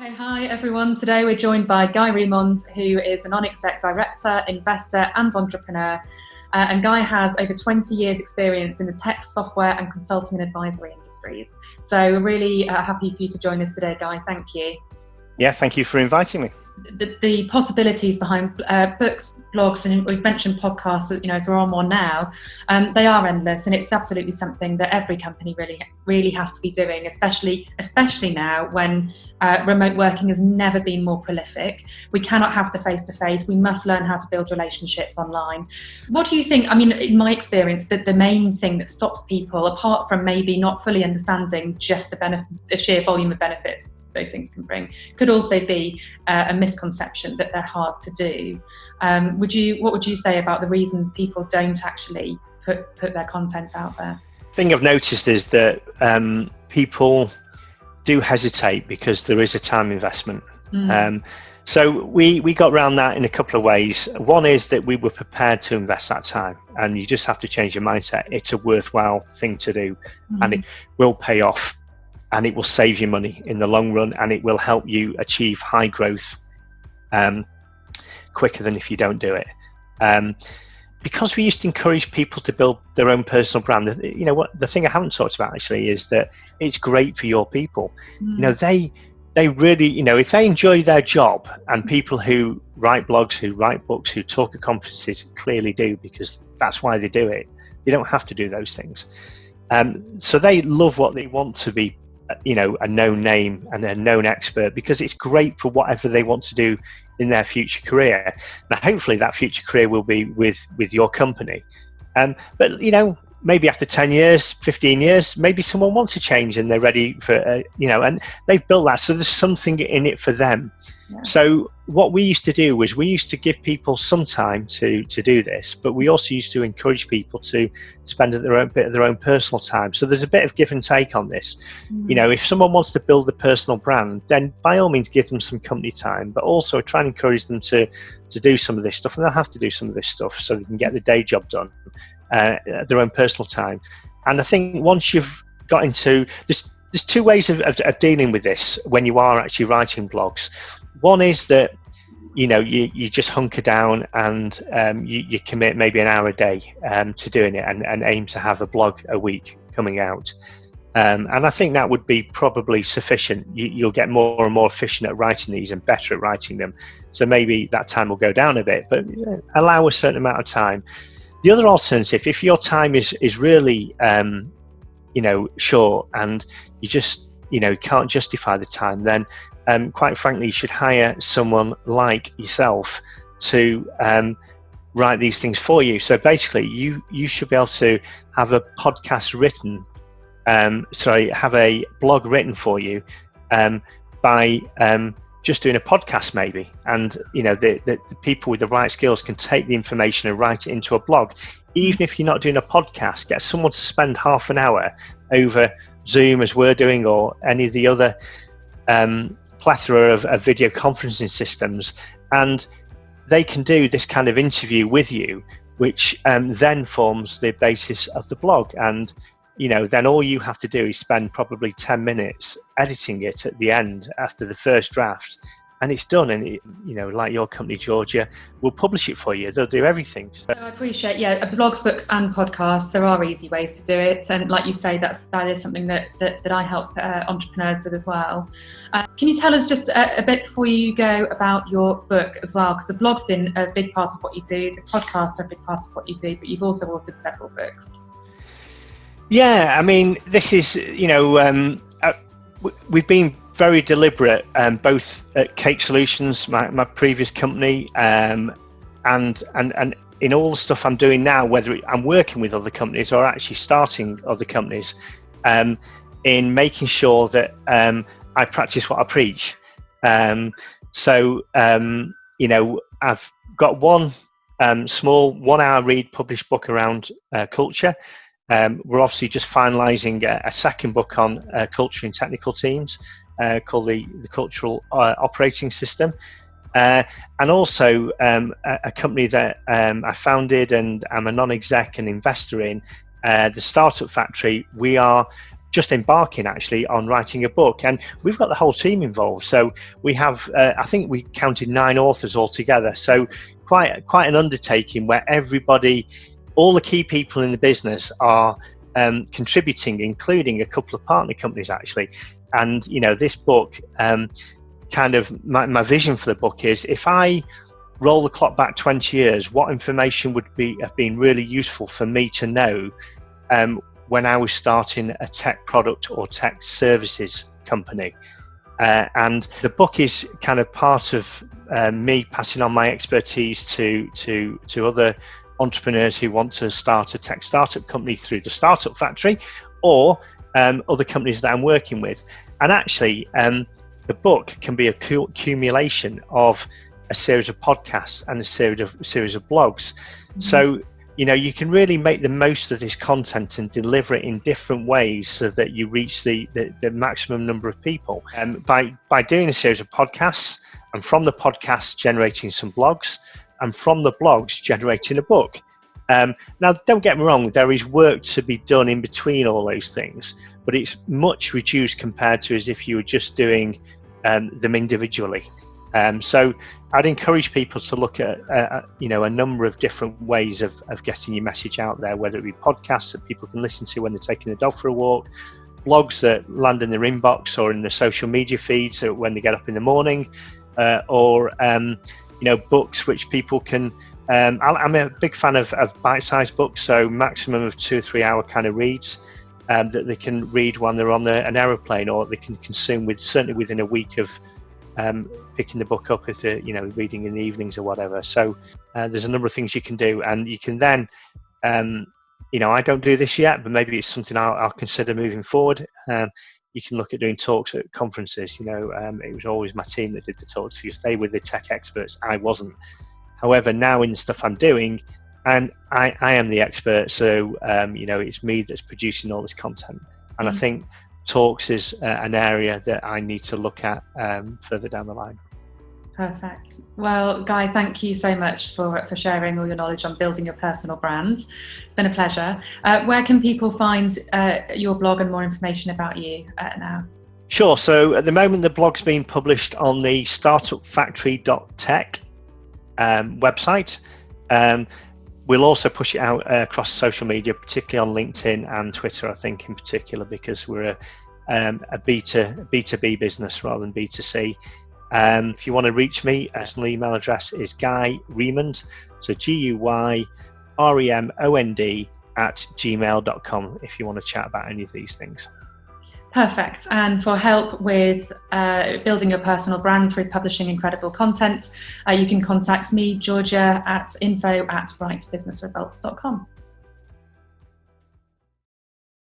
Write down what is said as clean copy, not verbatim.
Okay, hi everyone. Today we're joined by Guy Remond, who is a non-exec director, investor and entrepreneur. And Guy has over 20 years experience in the tech, software and consulting and advisory industries. So we're really happy for you to join us today, Guy. Thank you. Yeah, thank you for inviting me. The possibilities behind books, blogs, and we've mentioned podcasts, as we're on one now, they are endless, and it's absolutely something that every company really has to be doing, especially now when remote working has never been more prolific. We cannot have to face-to-face. We must learn how to build relationships online. What do you think? I mean, in my experience, that the main thing that stops people, apart from maybe not fully understanding just the sheer volume of benefits those things can bring, could also be a misconception that they're hard to do. What would you say about the reasons people don't actually put their content out there? The thing I've noticed is that people do hesitate because there is a time investment. So we got around that in a couple of ways. One is that we were prepared to invest that time, and you just have to change your mindset. It's a worthwhile thing to do, and it will pay off. And it will save you money in the long run, and it will help you achieve high growth quicker than if you don't do it. Because we used to encourage people to build their own personal brand. The thing I haven't talked about actually is that it's great for your people. They really, if they enjoy their job, and people who write blogs, who write books, who talk at conferences clearly do, because that's why they do it. They don't have to do those things. So they love what they want to be, a known name and a known expert, because it's great for whatever they want to do in their future career. Now, hopefully that future career will be with your company. But, maybe after 10 years, 15 years, maybe someone wants to change and they're ready for, and they've built that. So there's something in it for them. Yeah. So what we used to do was we used to give people some time to do this, but we also used to encourage people to spend a bit of their own personal time. So there's a bit of give and take on this. If someone wants to build a personal brand, then by all means give them some company time, but also try and encourage them to do some of this stuff, and they'll have to do some of this stuff so they can get the day job done at their own personal time. And I think once you've got into this, there's two ways of dealing with this when you are actually writing blogs. One is that you just hunker down and you commit maybe an hour a day to doing it, and aim to have a blog a week coming out. And I think that would be probably sufficient. You'll get more and more efficient at writing these and better at writing them. So maybe that time will go down a bit, but allow a certain amount of time. The other alternative, if your time is really short, and you just can't justify the time, then quite frankly you should hire someone like yourself to write these things for you. So basically you should be able to have a podcast written, have a blog written for you by just doing a podcast maybe, and the people with the right skills can take the information and write it into a blog. Even if you're not doing a podcast, get someone to spend half an hour over Zoom, as we're doing, or any of the other plethora of video conferencing systems, and they can do this kind of interview with you, which then forms the basis of the blog. And then all you have to do is spend probably 10 minutes editing it at the end after the first draft, and it's done. And like your company, Georgia, will publish it for you. They'll do everything. So I appreciate, blogs, books, and podcasts. There are easy ways to do it, and like you say, that is something that I help entrepreneurs with as well. Can you tell us just a bit before you go about your book as well? Because the blog's been a big part of what you do, the podcasts are a big part of what you do, but you've also authored several books. Yeah, I mean, this is, we've been very deliberate, both at Cake Solutions, my previous company, and in all the stuff I'm doing now, whether I'm working with other companies or actually starting other companies, in making sure that I practice what I preach. So I've got one small 1 hour read published book around culture. We're obviously just finalising a second book on culture in technical teams, called the Cultural Operating System, and also a company that I founded and I'm a non-exec and investor in, the Startup Factory. We are just embarking actually on writing a book, and we've got the whole team involved. So we have, I think we counted 9 authors altogether. So quite an undertaking where everybody, all the key people in the business are contributing, including a couple of partner companies actually. And this book, kind of my vision for the book is, if I roll the clock back 20 years, what information would have been really useful for me to know when I was starting a tech product or tech services company. And the book is kind of part of me passing on my expertise to other entrepreneurs who want to start a tech startup company through the Startup Factory, or other companies that I'm working with. And actually, the book can be a accumulation of a series of podcasts and a series of blogs. Mm-hmm. So you can really make the most of this content and deliver it in different ways so that you reach the maximum number of people. By doing a series of podcasts, and from the podcasts generating some blogs, and from the blogs generating a book. Now, don't get me wrong, there is work to be done in between all those things, but it's much reduced compared to as if you were just doing them individually. So I'd encourage people to look at a number of different ways of getting your message out there, whether it be podcasts that people can listen to when they're taking the dog for a walk, blogs that land in their inbox or in the social media feeds when they get up in the morning, or books which people can. I'm a big fan of bite-sized books, so maximum of 2 or 3 hour kind of reads that they can read when they're on an aeroplane, or they can consume certainly within a week of picking the book up if they're reading in the evenings or whatever. So there's a number of things you can do, and you can then I don't do this yet, but maybe it's something I'll consider moving forward. You can look at doing talks at conferences. It was always my team that did the talks because they were the tech experts. I wasn't. However, now in the stuff I'm doing, and I am the expert, so it's me that's producing all this content. And I think talks is an area that I need to look at further down the line. Perfect. Well, Guy, thank you so much for sharing all your knowledge on building your personal brands. It's been a pleasure. Where can people find your blog and more information about you now? Sure. So at the moment, the blog's being published on the startupfactory.tech website. We'll also push it out across social media, particularly on LinkedIn and Twitter, I think in particular, because we're a B2B business rather than B2C. If you want to reach me, personal email address is guyremond, so GUYREMOND@gmail.com if you want to chat about any of these things. Perfect. And for help with building your personal brand through publishing incredible content, you can contact me, Georgia, at info@rightbusinessresults.com.